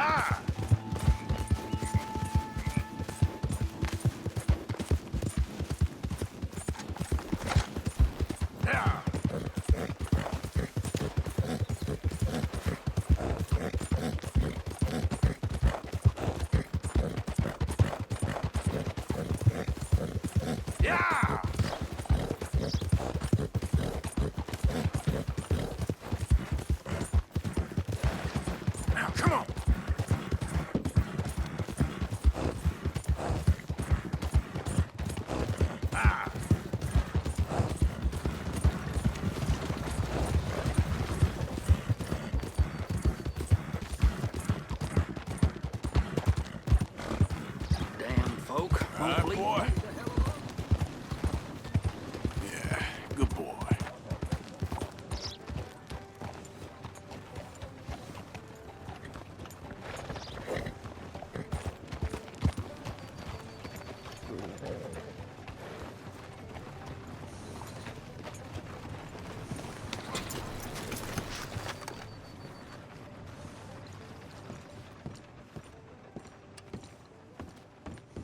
Ah! Yeah! Yeah! Now, come on! Ah! Damn folk. All right, boy. Yeah, good boy.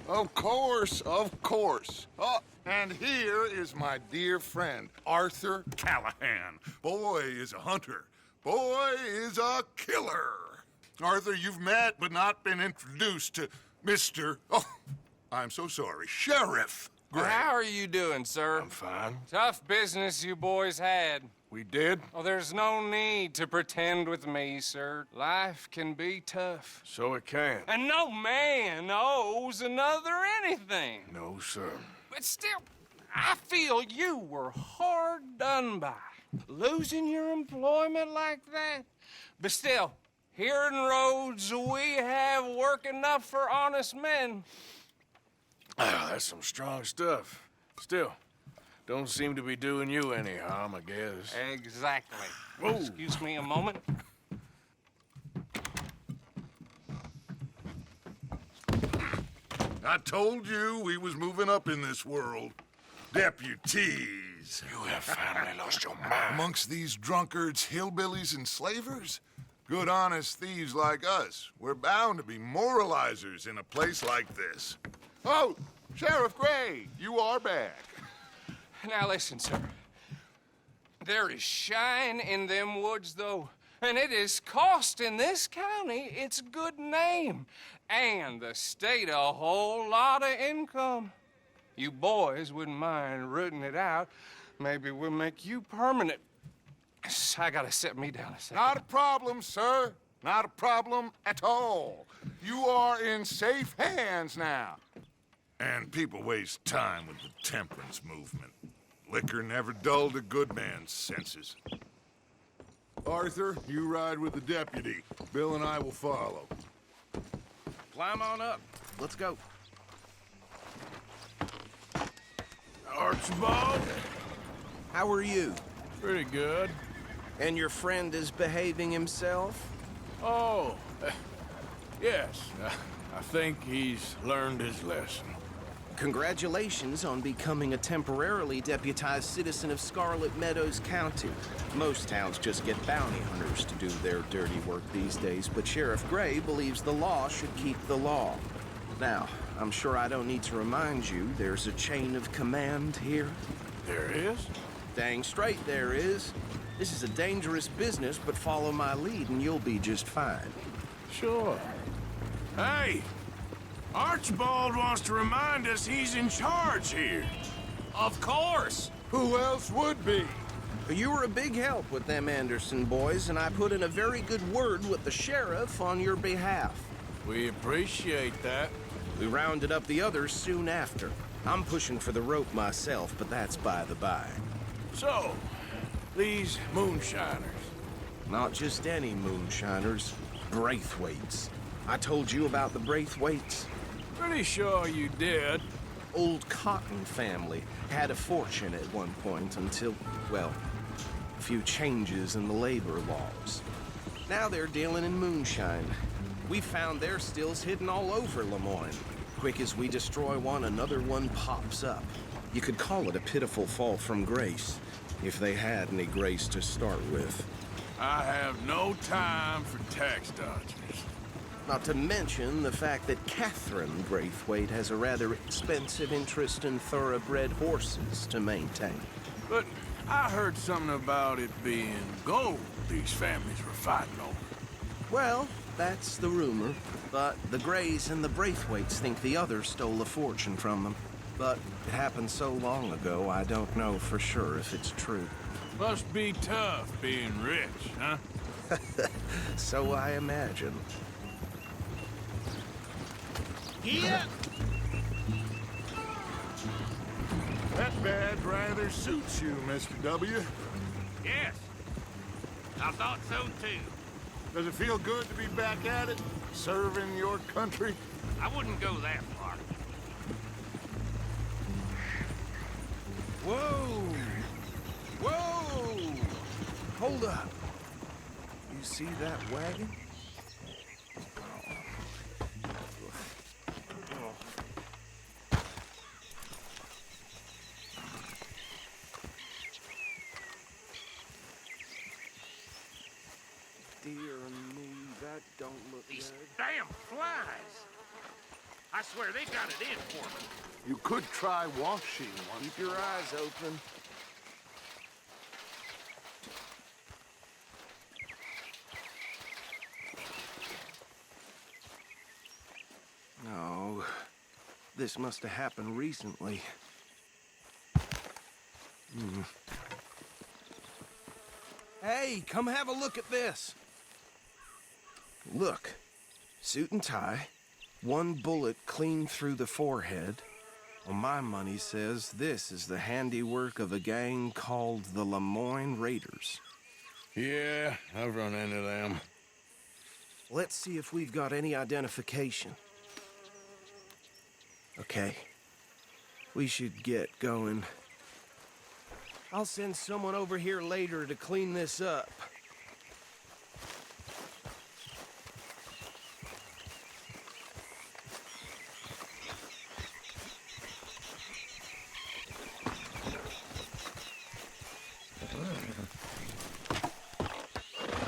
Of course, of course. Oh, and here is my dear friend, Arthur Callahan. Boy is a hunter. Boy is a killer. Arthur, you've met but not been introduced to Mr. Oh, I'm so sorry, Sheriff Gray. How are you doing, sir? I'm fine. Tough business you boys had. We did, Oh, there's no need to pretend with me, sir. Life can be tough. so it can. And no man owes another anything. No, sir. But still, I feel you were hard done by. Losing your employment like that. But still, here in Rhodes, we have work enough for honest men. Ah, that's some strong stuff. Still, don't seem to be doing you any harm, I guess. Exactly. Whoa. Excuse me a moment. I told you we was moving up in this world. Deputies. You have finally lost your mind. Amongst these drunkards, hillbillies, and slavers? Good, honest thieves like us. We're bound to be moralizers in a place like this. Oh, Sheriff Gray, you are back. Now listen, sir. There is shine in them woods, though, and it is costing this county its good name and the state a whole lot of income. You boys wouldn't mind rooting it out. Maybe we'll make you permanent. I gotta sit me down a second. Not a problem, sir. Not a problem at all. You are in safe hands now. And people waste time with the temperance movement. Liquor never dulled a good man's senses. Arthur, you ride with the deputy. Bill and I will follow. Climb on up. Let's go. Archibald? How are you? Pretty good. And your friend is behaving himself? Oh, yes. I think he's learned his lesson. Congratulations on becoming a temporarily deputized citizen of Scarlet Meadows County. Most towns just get bounty hunters to do their dirty work these days, but Sheriff Gray believes the law should keep the law. Now, I'm sure I don't need to remind you there's a chain of command here. There is? Dang straight there is. This is a dangerous business, but follow my lead and you'll be just fine. Sure. Hey! Archibald wants to remind us he's in charge here. Of course. Who else would be? You were a big help with them Anderson boys, and I put in a very good word with the sheriff on your behalf. We appreciate that. We rounded up the others soon after. I'm pushing for the rope myself, but that's by the by. So, these moonshiners. Not just any moonshiners, Braithwaites. I told you about the Braithwaites. Pretty sure you did. Old Cotton family had a fortune at one point until, well, a few changes in the labor laws. Now they're dealing in moonshine. We found their stills hidden all over Lemoyne. Quick as we destroy one, another one pops up. You could call it a pitiful fall from grace, if they had any grace to start with. I have no time for tax dodgers. Not to mention the fact that Catherine Braithwaite has a rather expensive interest in thoroughbred horses to maintain. But I heard something about it being gold these families were fighting over. Well, that's the rumor, but the Greys and the Braithwaites think the others stole a fortune from them. But it happened so long ago, I don't know for sure if it's true. Must be tough being rich, huh? So I imagine. Yeah. That badge rather suits you, Mr. W. Yes. I thought so too. Does it feel good to be back at it, serving your country? I wouldn't go that far. Whoa! Whoa! Hold up. You see that wagon? Dear me, that don't look These good. damn flies. I swear they got it in for me. You could try washing one. Keep your eyes open. No, this must have happened recently. Hey, come have a look at this. Look, suit and tie, one bullet clean through the forehead. Well, my money says this is the handiwork of a gang called the Lemoyne Raiders. Yeah, I've run into them. Let's see if we've got any identification. Okay. We should get going. I'll send someone over here later to clean this up.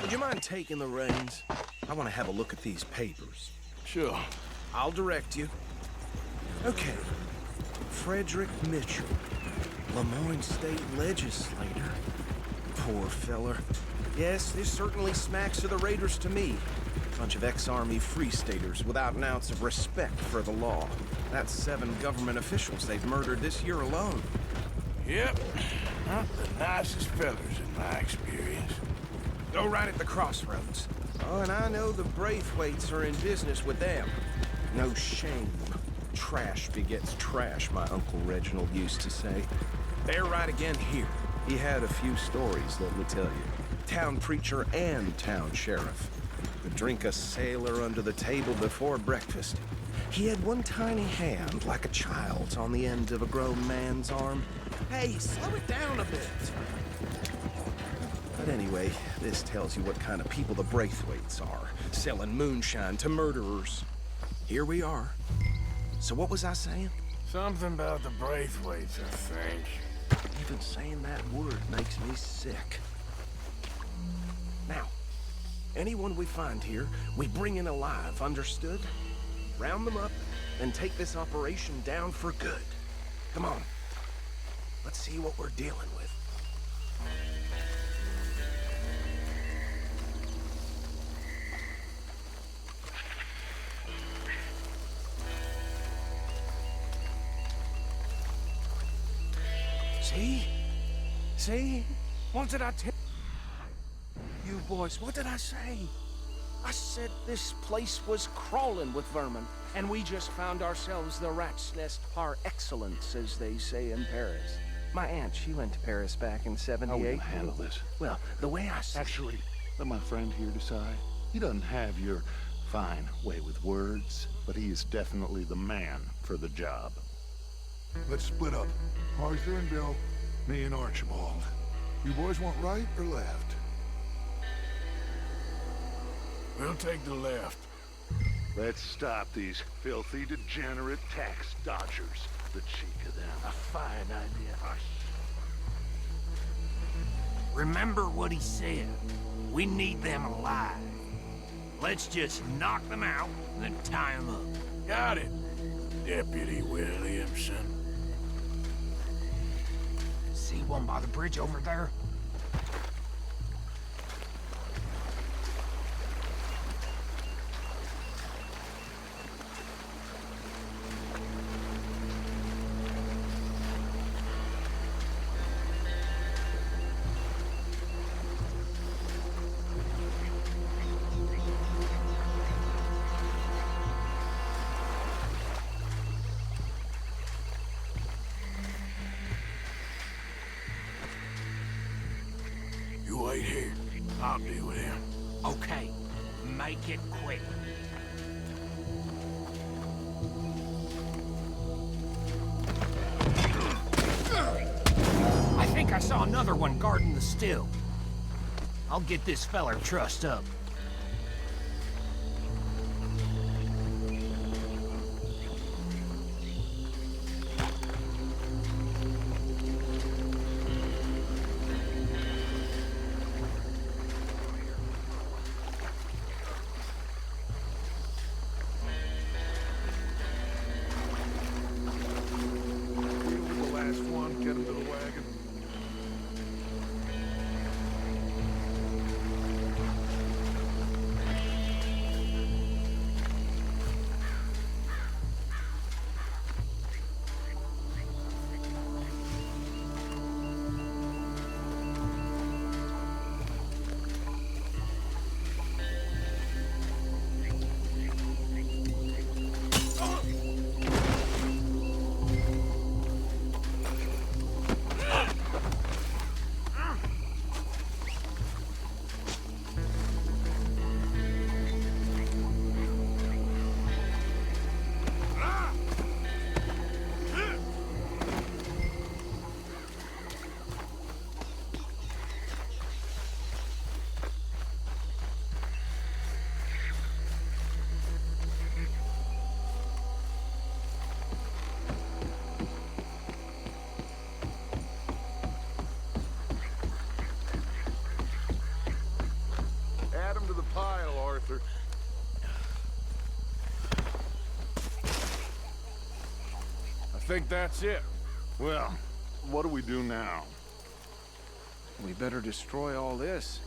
Would you mind taking the reins? I want to have a look at these papers. Sure. I'll direct you. Okay. Frederick Mitchell, Lemoyne State Legislator. Poor feller. Yes, this certainly smacks of the Raiders to me. Bunch of ex-Army Free Staters without an ounce of respect for the law. That's 7 government officials they've murdered this year alone. Yep. Not the nicest fellas in my experience. Go right at the crossroads. Oh, and I know the Braithwaites are in business with them. No shame. Trash begets trash, my Uncle Reginald used to say. They're right again here. He had a few stories, let me tell you. Town preacher and town sheriff. Would drink a sailor under the table before breakfast. He had one tiny hand, like a child's, on the end of a grown man's arm. Hey, slow it down a bit. But anyway, this tells you what kind of people the Braithwaites are, selling moonshine to murderers. Here we are. So what was I saying? Something about the Braithwaites, I think. Even saying that word makes me sick. Now, anyone we find here, we bring in alive, understood? Round them up, and take this operation down for good. Come on. Let's see what we're dealing with. See? See? What did I tell you boys? What did I say? I said this place was crawling with vermin, and we just found ourselves the rat's nest par excellence, as they say in Paris. My aunt, she went to Paris back in '78. How are we gonna handle this? Well, the way I see Actually, let my friend here decide. He doesn't have your fine way with words, but he is definitely the man for the job. Let's split up. Arthur and Bill, me and Archibald. You boys want right or left? We'll take the left. Let's stop these filthy, degenerate tax dodgers. The cheek of them. A fine idea. Remember what he said. We need them alive. Let's just knock them out and then tie them up. Got it, Deputy Williamson. See one by the bridge over there? You wait here. I'll deal with him. Okay, make it quick. I think I saw another one guarding the still. I'll get this feller trussed up. The last one, get him to the wagon. Add him to the pile, Arthur. I think that's it. Well, what do we do now? We better destroy all this.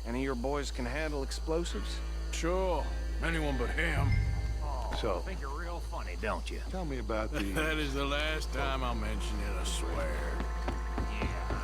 Any of your boys can handle explosives? Sure. Anyone but him. So, I think you're real funny, don't you? tell me about the... That is the last time I'll mention it, I swear. Yeah.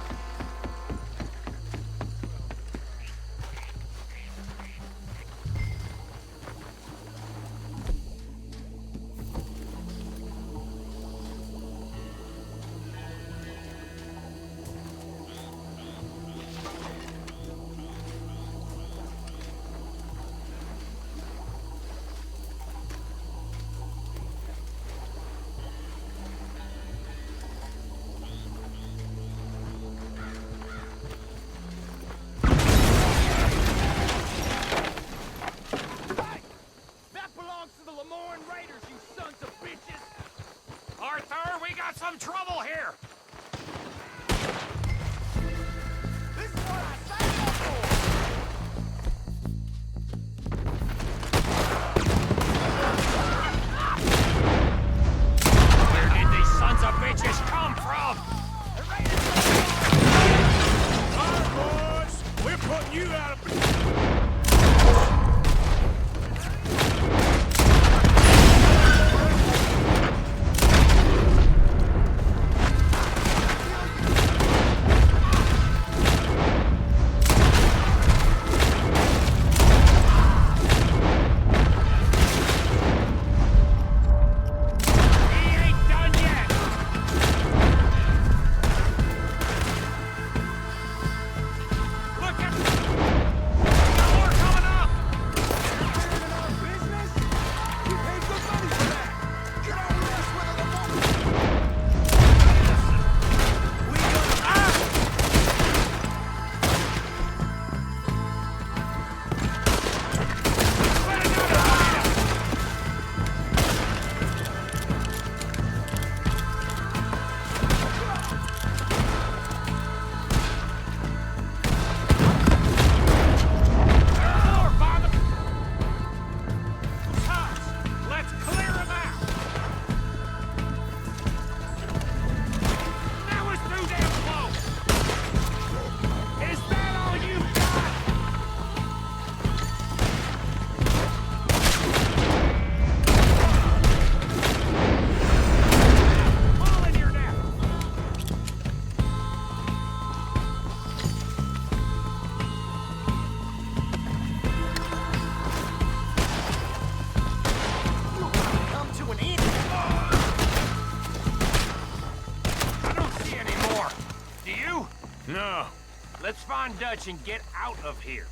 Let's find Dutch and get out of here.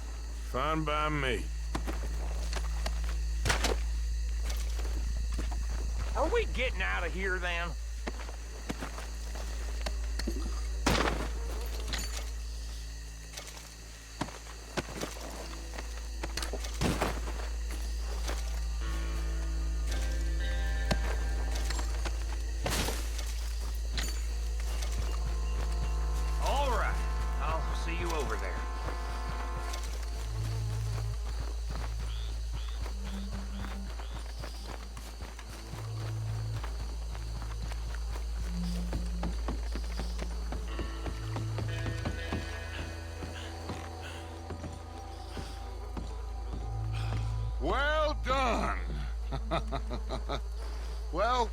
Fine by me. Are we getting out of here, then? All right. I'll see you over there. Well done. Well,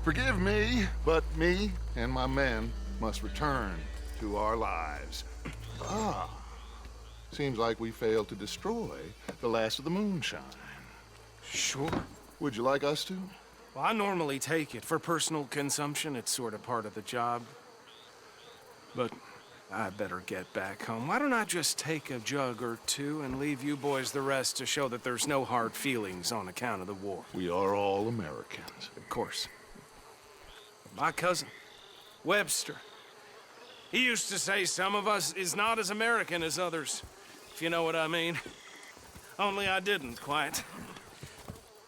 forgive me, but me and my men must return to our lives. Ah, seems like we failed to destroy the last of the moonshine. Sure. Would you like us to? Well, I normally take it. For personal consumption, it's sort of part of the job. But I better get back home. Why don't I just take a jug or two and leave you boys the rest to show that there's no hard feelings on account of the war? We are all Americans. Of course. My cousin, Webster, he used to say some of us is not as American as others, if you know what I mean. Only I didn't quite.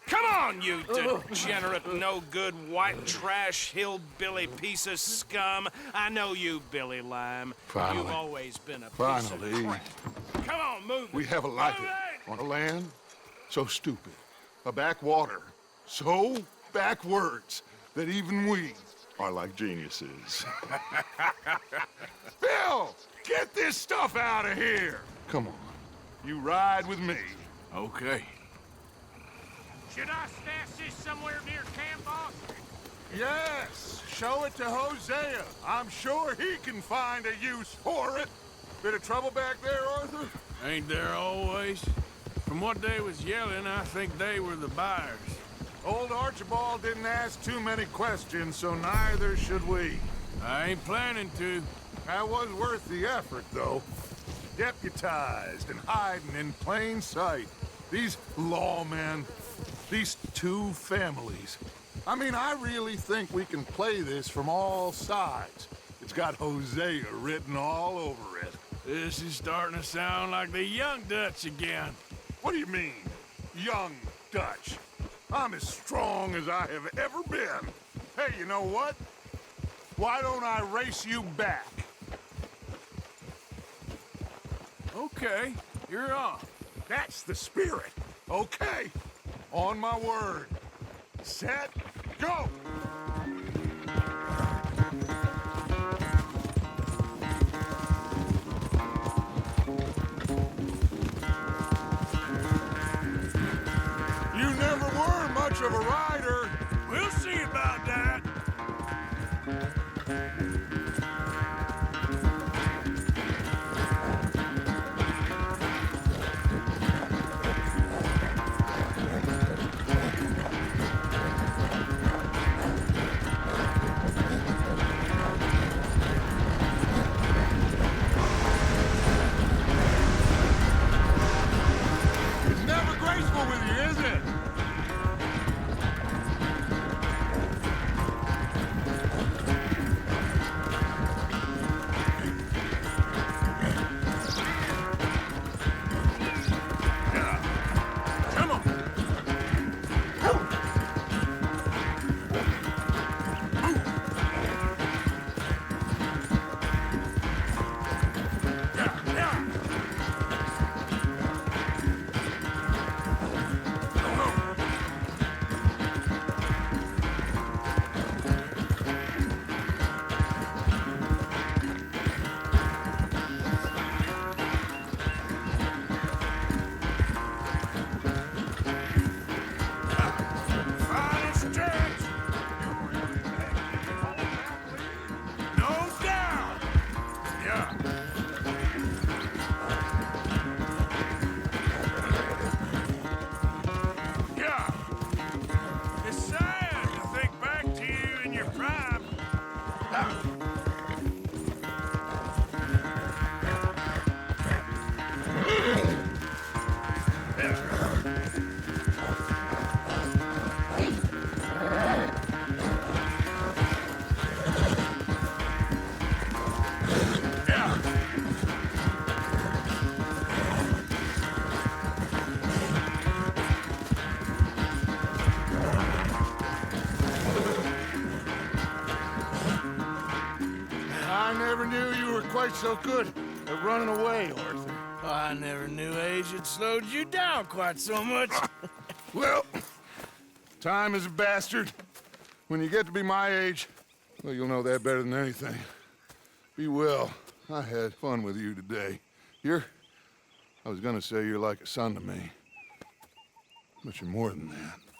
Come on, you degenerate, no-good, white trash, hillbilly piece of scum. I know you, Billy Lime. Finally. You've always been a piece Finally. of crap. Come on, move it. We have a life Move it! on a land so stupid, a backwater so backwards that even we are like geniuses. Bill, get this stuff out of here! Come on, you ride with me. Okay. Should I stash this somewhere near camp, boss? Yes, show it to Hosea. I'm sure he can find a use for it. Bit of trouble back there, Arthur? Ain't there always? From what they was yelling, I think they were the buyers. Old Archibald didn't ask too many questions, so neither should we. I ain't planning to. That was worth the effort, though. Deputized and hiding in plain sight. These lawmen, these two families. I mean, I really think we can play this from all sides. It's got Hosea written all over it. This is starting to sound like the young Dutch again. What do you mean, young Dutch? I'm as strong as I have ever been. Hey, you know what? Why don't I race you back? Okay, you're on. That's the spirit. Okay, on my word. Set, go! You never were much of a rider. We'll see about that. It's never graceful with you, is it? knew you were quite so good at running away, Arthur. I never knew age had slowed you down quite so much. Well, time is a bastard. When you get to be my age, well, you'll know that better than anything. Be well. I had fun with you today. I was gonna say you're like a son to me. But you're more than that.